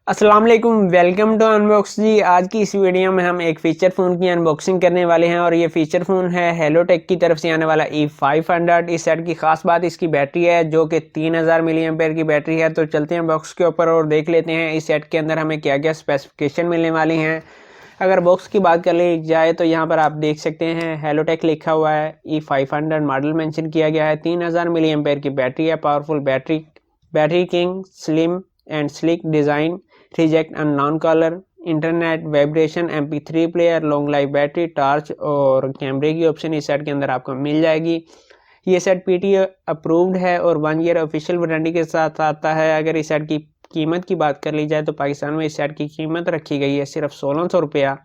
अस्सलाम वालेकुम, welcome to unbox जी। आज की इस वीडियो में हम एक फ़ीचर फ़ोन की अनबॉक्सिंग करने वाले हैं और ये फ़ीचर फ़ोन है हेलोटेक की तरफ से आने वाला E500। इस सेट की ख़ास बात इसकी बैटरी है जो कि 3000 मिली एम्पेयर की बैटरी है। तो चलते हैं बॉक्स के ऊपर और देख लेते हैं इस सेट के अंदर हमें क्या क्या स्पेसिफिकेशन मिलने वाली हैं। अगर बॉक्स की बात कर ली जाए तो यहाँ पर आप देख सकते हैं हेलोटेक लिखा हुआ है, E500 मॉडल मेंशन किया गया है, 3000 मिली एम्पेयर की बैटरी है, powerful battery king, slim and slick design, reject unknown caller, internet, vibration, MP3 player, long life battery, torch और कैमरे की ऑप्शन इस सेट के अंदर आपको मिल जाएगी। ये सेट PTA अप्रूव्ड है और 1 ईयर ऑफिशियल वारंटी के साथ आता है। अगर इस सेट की कीमत की बात कर ली जाए तो पाकिस्तान में इस सेट की कीमत रखी गई है सिर्फ 1600 रुपया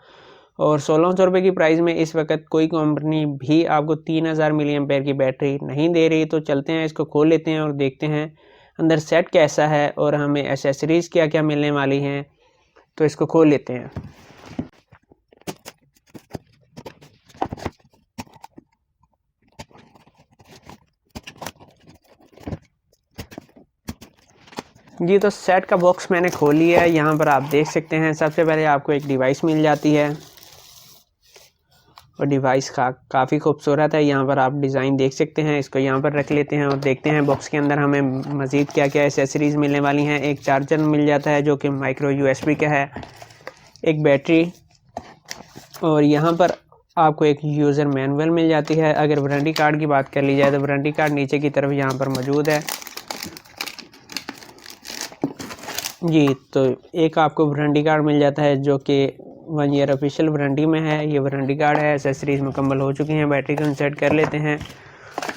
और 1600 रुपये की प्राइस में इस वक्त कोई कंपनी भी आपको 3000 मिली एम्पेयर की बैटरी नहीं दे रही। तो चलते हैं, इसको खोल लेते हैं और देखते हैं अंदर सेट कैसा है और हमें एसेसरीज़ क्या क्या मिलने वाली हैं। तो इसको खोल लेते हैं। जी तो सेट का बॉक्स मैंने खोल लिया है। यहाँ पर आप देख सकते हैं सबसे पहले आपको एक डिवाइस मिल जाती है और डिवाइस काफ़ी खूबसूरत है। यहाँ पर आप डिज़ाइन देख सकते हैं। इसको यहाँ पर रख लेते हैं और देखते हैं बॉक्स के अंदर हमें मज़ीद क्या क्या एसेसरीज़ मिलने वाली हैं। एक चार्जर मिल जाता है जो कि माइक्रो USB का है, एक बैटरी और यहाँ पर आपको एक यूज़र मैनुअल मिल जाती है। अगर वारंटी कार्ड की बात कर ली जाए तो वारंटी कार्ड नीचे की तरफ यहाँ पर मौजूद है। जी तो एक आपको वारंटी कार्ड मिल जाता है जो कि 1 ईयर ऑफिशियल वारंटी में है। ये वारंटी कार्ड है। एसेसरीज मुकम्मल हो चुकी हैं। बैटरी को इंसर्ट कर लेते हैं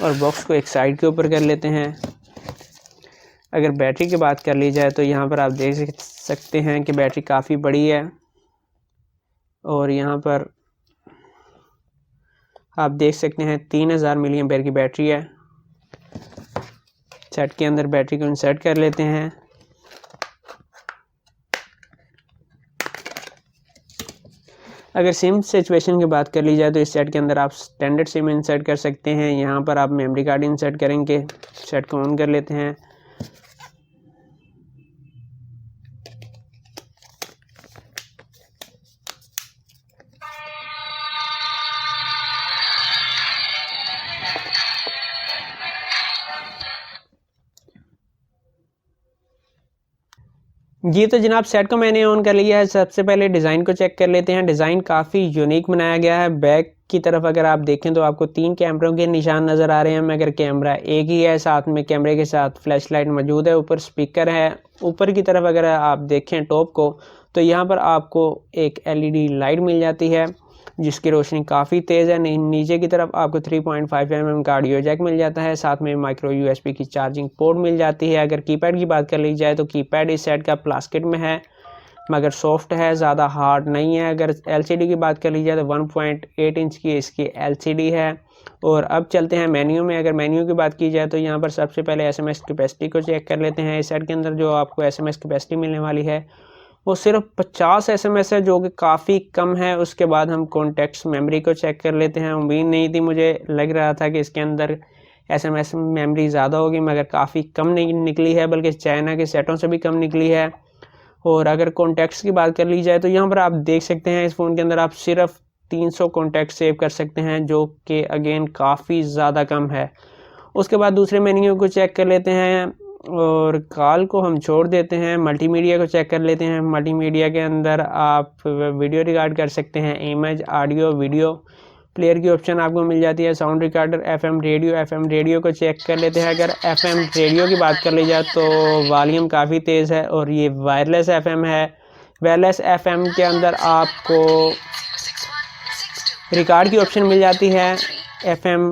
और बॉक्स को एक साइड के ऊपर कर लेते हैं। अगर बैटरी की बात कर ली जाए तो यहाँ पर आप देख सकते हैं कि बैटरी काफ़ी बड़ी है और यहाँ पर आप देख सकते हैं 3000 मिली एम्पेयर की बैटरी है। सेट के अंदर बैटरी को इंसर्ट कर लेते हैं। अगर सिम सिचुएशन की बात कर ली जाए तो इस सेट के अंदर आप स्टैंडर्ड सिम इंसर्ट कर सकते हैं। यहाँ पर आप मेमोरी कार्ड इंसर्ट करेंगे। सेट को ऑन कर लेते हैं। जी तो जनाब सेट को मैंने ऑन कर लिया है। सबसे पहले डिज़ाइन को चेक कर लेते हैं। डिज़ाइन काफ़ी यूनिक बनाया गया है। बैक की तरफ अगर आप देखें तो आपको 3 कैमरों के निशान नज़र आ रहे हैं, मगर कैमरा एक ही है। साथ में कैमरे के साथ फ्लैश लाइट मौजूद है। ऊपर स्पीकर है। ऊपर की तरफ अगर आप देखें टॉप को तो यहाँ पर आपको एक LED लाइट मिल जाती है जिसकी रोशनी काफ़ी तेज़ है। नीचे की तरफ आपको 3.5 mm का ऑडियो जैक मिल जाता है। साथ में माइक्रो USB की चार्जिंग पोर्ट मिल जाती है। अगर कीपैड की बात कर ली जाए तो कीपैड इस सेट का प्लास्टिक में है मगर सॉफ्ट है, ज़्यादा हार्ड नहीं है। अगर LCD की बात कर ली जाए तो 1.8 इंच की इसकी LCD है। और अब चलते हैं मेन्यू में। अगर मेन्यू की बात की जाए तो यहाँ पर सबसे पहले SMS कैपेसिटी को चेक कर लेते हैं। इस सेट के अंदर जो आपको SMS कैपेसिटी मिलने वाली है वो सिर्फ 50 SMS है जो कि काफ़ी कम है। उसके बाद हम कॉन्टेक्ट्स मेमोरी को चेक कर लेते हैं। उम्मीद नहीं थी, मुझे लग रहा था कि इसके अंदर SMS मेमोरी ज़्यादा होगी मगर काफ़ी कम नहीं निकली है, बल्कि चाइना के सेटों से भी कम निकली है। और अगर कॉन्टेक्ट्स की बात कर ली जाए तो यहाँ पर आप देख सकते हैं इस फ़ोन के अंदर आप सिर्फ 300 कॉन्टैक्ट सेव कर सकते हैं जो कि अगेन काफ़ी ज़्यादा कम है। उसके बाद दूसरे मेन्यू को चेक कर लेते हैं और कॉल को हम छोड़ देते हैं। मल्टीमीडिया को चेक कर लेते हैं। मल्टीमीडिया के अंदर आप वीडियो रिकॉर्ड कर सकते हैं, इमेज, ऑडियो, वीडियो प्लेयर की ऑप्शन आपको मिल जाती है। साउंड रिकॉर्डर, FM रेडियो को चेक कर लेते हैं। अगर FM रेडियो की बात कर ली जाए तो वॉल्यूम काफ़ी तेज़ है और ये वायरलेस FM है। वायरलेस FM के अंदर आपको रिकॉर्ड की ऑप्शन मिल जाती है। FM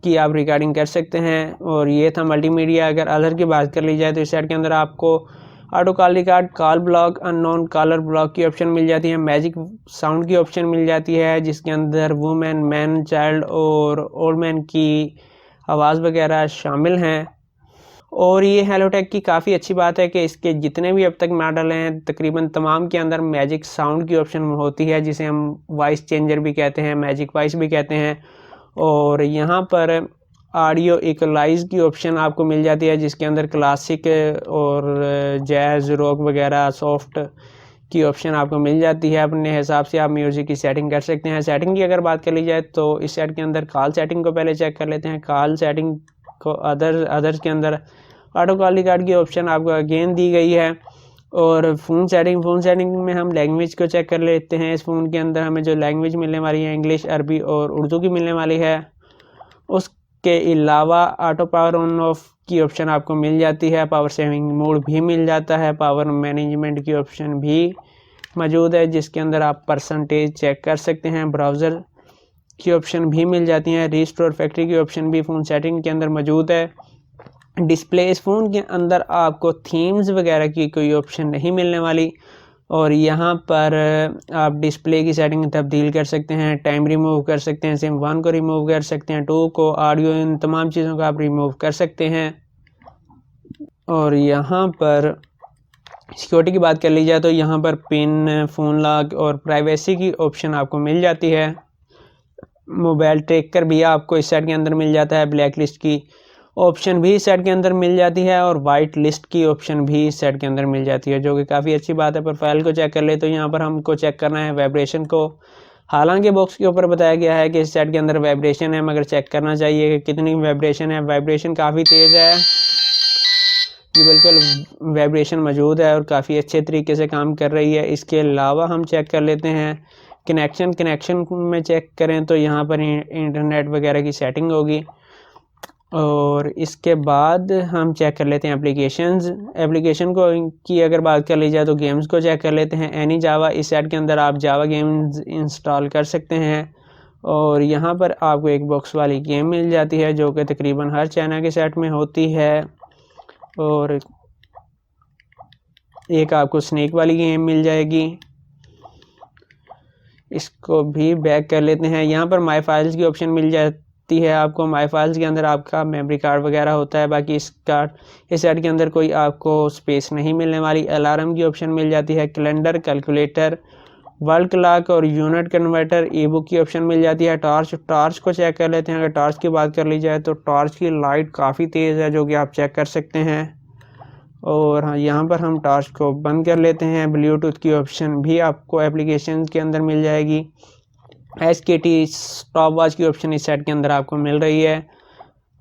की आप रिकॉर्डिंग कर सकते हैं। और ये था मल्टीमीडिया। अगर अदर की बात कर ली जाए तो इस सेट के अंदर आपको auto call record, call block, unknown caller block की ऑप्शन मिल जाती है। मैजिक साउंड की ऑप्शन मिल जाती है जिसके अंदर वुमेन, मैन, चाइल्ड और ओल्ड मैन की आवाज़ वगैरह शामिल हैं। और ये हेलोटेक की काफ़ी अच्छी बात है कि इसके जितने भी अब तक मॉडल हैं तकरीबन तमाम के अंदर मैजिक साउंड की ऑप्शन होती है जिसे हम वॉइस चेंजर भी कहते हैं, मैजिक वॉइस भी कहते हैं। और यहाँ पर ऑडियो इक्वलाइज की ऑप्शन आपको मिल जाती है, जिसके अंदर क्लासिक और जैज़ रॉक वगैरह सॉफ्ट की ऑप्शन आपको मिल जाती है। अपने हिसाब से आप म्यूज़िक की सेटिंग कर सकते हैं। सेटिंग की अगर बात कर ली जाए तो इस सेट के अंदर कॉल सेटिंग को पहले चेक कर लेते हैं। कॉल सेटिंग को अदर्स के अंदर ऑटो कॉल रिकॉर्ड की ऑप्शन आपको अगेन दी गई है। और फ़ोन सेटिंग में हम लैंग्वेज को चेक कर लेते हैं। इस फ़ोन के अंदर हमें जो लैंग्वेज मिलने वाली है इंग्लिश, अरबी और उर्दू की मिलने वाली है। उसके अलावा ऑटो पावर ऑन ऑफ की ऑप्शन आपको मिल जाती है। पावर सेविंग मोड भी मिल जाता है। पावर मैनेजमेंट की ऑप्शन भी मौजूद है, जिसके अंदर आप परसेंटेज चेक कर सकते हैं। ब्राउज़र की ऑप्शन भी मिल जाती हैं। रिस्टोर फैक्ट्री की ऑप्शन भी फ़ोन सेटिंग के अंदर मौजूद है। डिस्प्ले, इस फ़ोन के अंदर आपको थीम्स वगैरह की कोई ऑप्शन नहीं मिलने वाली। और यहाँ पर आप डिस्प्ले की सेटिंग तब्दील कर सकते हैं, टाइम रिमूव कर सकते हैं, सिम 1 को रिमूव कर सकते हैं, 2 को, ऑडियो, इन तमाम चीज़ों को आप रिमूव कर सकते हैं। और यहाँ पर सिक्योरिटी की बात कर ली जाए तो यहाँ पर पिन, फ़ोन लॉक और प्राइवेसी की ऑप्शन आपको मिल जाती है। मोबाइल ट्रैकर भी आपको इस सेट के अंदर मिल जाता है। ब्लैक लिस्ट की ऑप्शन भी इस सेट के अंदर मिल जाती है और वाइट लिस्ट की ऑप्शन भी इस सेट के अंदर मिल जाती है, जो कि काफ़ी अच्छी बात है। प्रोफाइल को चेक कर ले तो यहाँ पर हमको चेक करना है वाइब्रेशन को। हालांकि बॉक्स के ऊपर बताया गया है कि इस सेट के अंदर वाइब्रेशन है, मगर चेक करना चाहिए कि कितनी वाइब्रेशन है। वाइब्रेशन काफ़ी तेज़ है जी, बिल्कुल वाइब्रेशन मौजूद है और काफ़ी अच्छे तरीके से काम कर रही है। इसके अलावा हम चेक कर लेते हैं कनेक्शन में चेक करें तो यहाँ पर इंटरनेट वगैरह की सेटिंग होगी। और इसके बाद हम चेक कर लेते हैं एप्लीकेशन को की अगर बात कर ली जाए तो गेम्स को चेक कर लेते हैं। एनी जावा, इस सेट के अंदर आप जावा गेम्स इंस्टॉल कर सकते हैं। और यहाँ पर आपको एक बॉक्स वाली गेम मिल जाती है, जो कि तकरीबन हर चाइना के सेट में होती है। और एक आपको स्नेक वाली गेम मिल जाएगी, इसको भी बैक कर लेते हैं। यहाँ पर माई फाइल्स की ऑप्शन मिल जाती है आपको। माई फाइल्स के अंदर आपका मेमोरी कार्ड वगैरह होता है। बाकी इस सेट के अंदर कोई आपको स्पेस नहीं मिलने वाली। अलार्म की ऑप्शन मिल जाती है। कैलेंडर, कैलकुलेटर, वर्ल्ड क्लॉक और यूनिट कन्वर्टर, ई बुक की ऑप्शन मिल जाती है। टॉर्च को चेक कर लेते हैं। अगर टॉर्च की बात कर ली जाए तो टॉर्च की लाइट काफ़ी तेज़ है, जो कि आप चेक कर सकते हैं। और हाँ, यहाँ पर हम टॉर्च को बंद कर लेते हैं। ब्लूटूथ की ऑप्शन भी आपको एप्लीकेशन के अंदर मिल जाएगी। SKT स्टॉप वॉच की ऑप्शन इस सेट के अंदर आपको मिल रही है।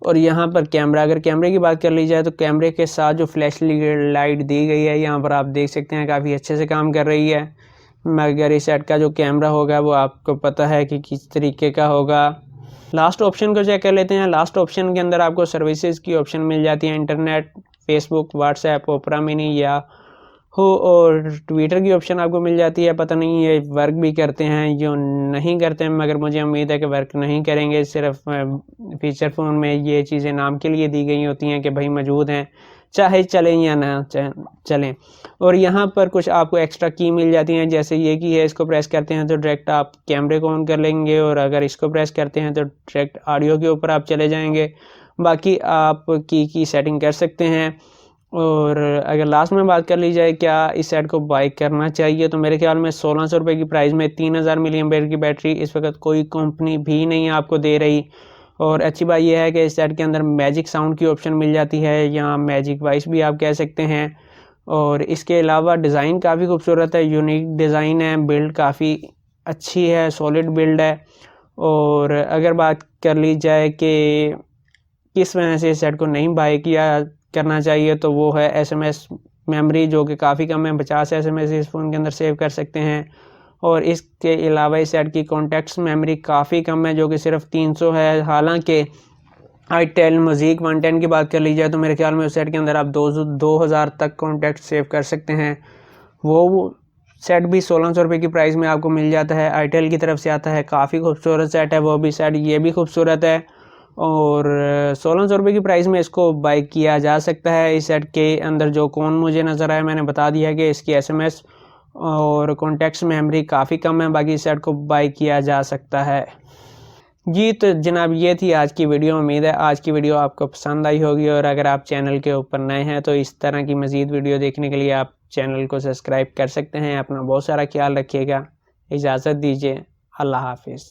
और यहाँ पर कैमरा, अगर कैमरे की बात कर ली जाए तो कैमरे के साथ जो फ्लैश लाइट दी गई है यहाँ पर आप देख सकते हैं काफ़ी अच्छे से काम कर रही है। मगर इस सेट का जो कैमरा होगा वो आपको पता है कि किस तरीके का होगा। लास्ट ऑप्शन को चेक कर लेते हैं। लास्ट ऑप्शन के अंदर आपको सर्विसेज की ऑप्शन मिल जाती है। इंटरनेट, फेसबुक, व्हाट्सएप, ओपरा मिनी या हो और ट्विटर की ऑप्शन आपको मिल जाती है। पता नहीं ये वर्क भी करते हैं या नहीं करते हैं, मगर मुझे उम्मीद है कि वर्क नहीं करेंगे। सिर्फ फीचर फ़ोन में ये चीज़ें नाम के लिए दी गई होती हैं कि भाई मौजूद हैं, चाहे चलें या ना चलें। और यहाँ पर कुछ आपको एक्स्ट्रा की मिल जाती हैं, जैसे ये की है, इसको प्रेस करते हैं तो डायरेक्ट आप कैमरे को ऑन कर लेंगे। और अगर इसको प्रेस करते हैं तो डायरेक्ट ऑडियो के ऊपर आप चले जाएंगे। बाकी आप की सेटिंग कर सकते हैं। और अगर लास्ट में बात कर ली जाए क्या इस सेट को बाई करना चाहिए, तो मेरे ख्याल में 1600 रुपये की प्राइस में 3000 मिली एम्पेयर की बैटरी इस वक्त कोई कंपनी भी नहीं आपको दे रही। और अच्छी बात यह है कि इस सेट के अंदर मैजिक साउंड की ऑप्शन मिल जाती है, या मैजिक वॉइस भी आप कह सकते हैं। और इसके अलावा डिज़ाइन काफ़ी खूबसूरत है, यूनिक डिज़ाइन है, बिल्ड काफ़ी अच्छी है, सॉलिड बिल्ड है। और अगर बात कर ली जाए कि किस वजह से इस सेट को नहीं बाई करना चाहिए, तो वो है SMS मेमोरी, जो कि काफ़ी कम है। 50 SMS इस फ़ोन के अंदर सेव कर सकते हैं। और इसके अलावा इस सेट की कॉन्टैक्ट्स मेमोरी काफ़ी कम है, जो कि सिर्फ 300 है। हालांकि itel म्यूज़िक 110 की बात कर ली जाए तो मेरे ख्याल में उस सेट के अंदर आप 2000 तक कॉन्टैक्ट सेव कर सकते हैं। वो सेट भी 1600 रुपये की प्राइस में आपको मिल जाता है, itel की तरफ से आता है। काफ़ी खूबसूरत सेट है वो भी सेट, ये भी खूबसूरत है। और 1600 रुपये की प्राइस में इसको बाई किया जा सकता है। इस सेट के अंदर जो कौन मुझे नज़र आया, मैंने बता दिया है कि इसकी SMS और कॉन्टैक्ट्स मेमोरी काफ़ी कम है। बाकी इस सेट को बाई किया जा सकता है जी। तो जनाब ये थी आज की वीडियो। उम्मीद है आज की वीडियो आपको पसंद आई होगी। और अगर आप चैनल के ऊपर नए हैं तो इस तरह की मज़ीद वीडियो देखने के लिए आप चैनल को सब्सक्राइब कर सकते हैं। अपना बहुत सारा ख्याल रखिएगा। इजाज़त दीजिए। अल्लाह हाफिज़।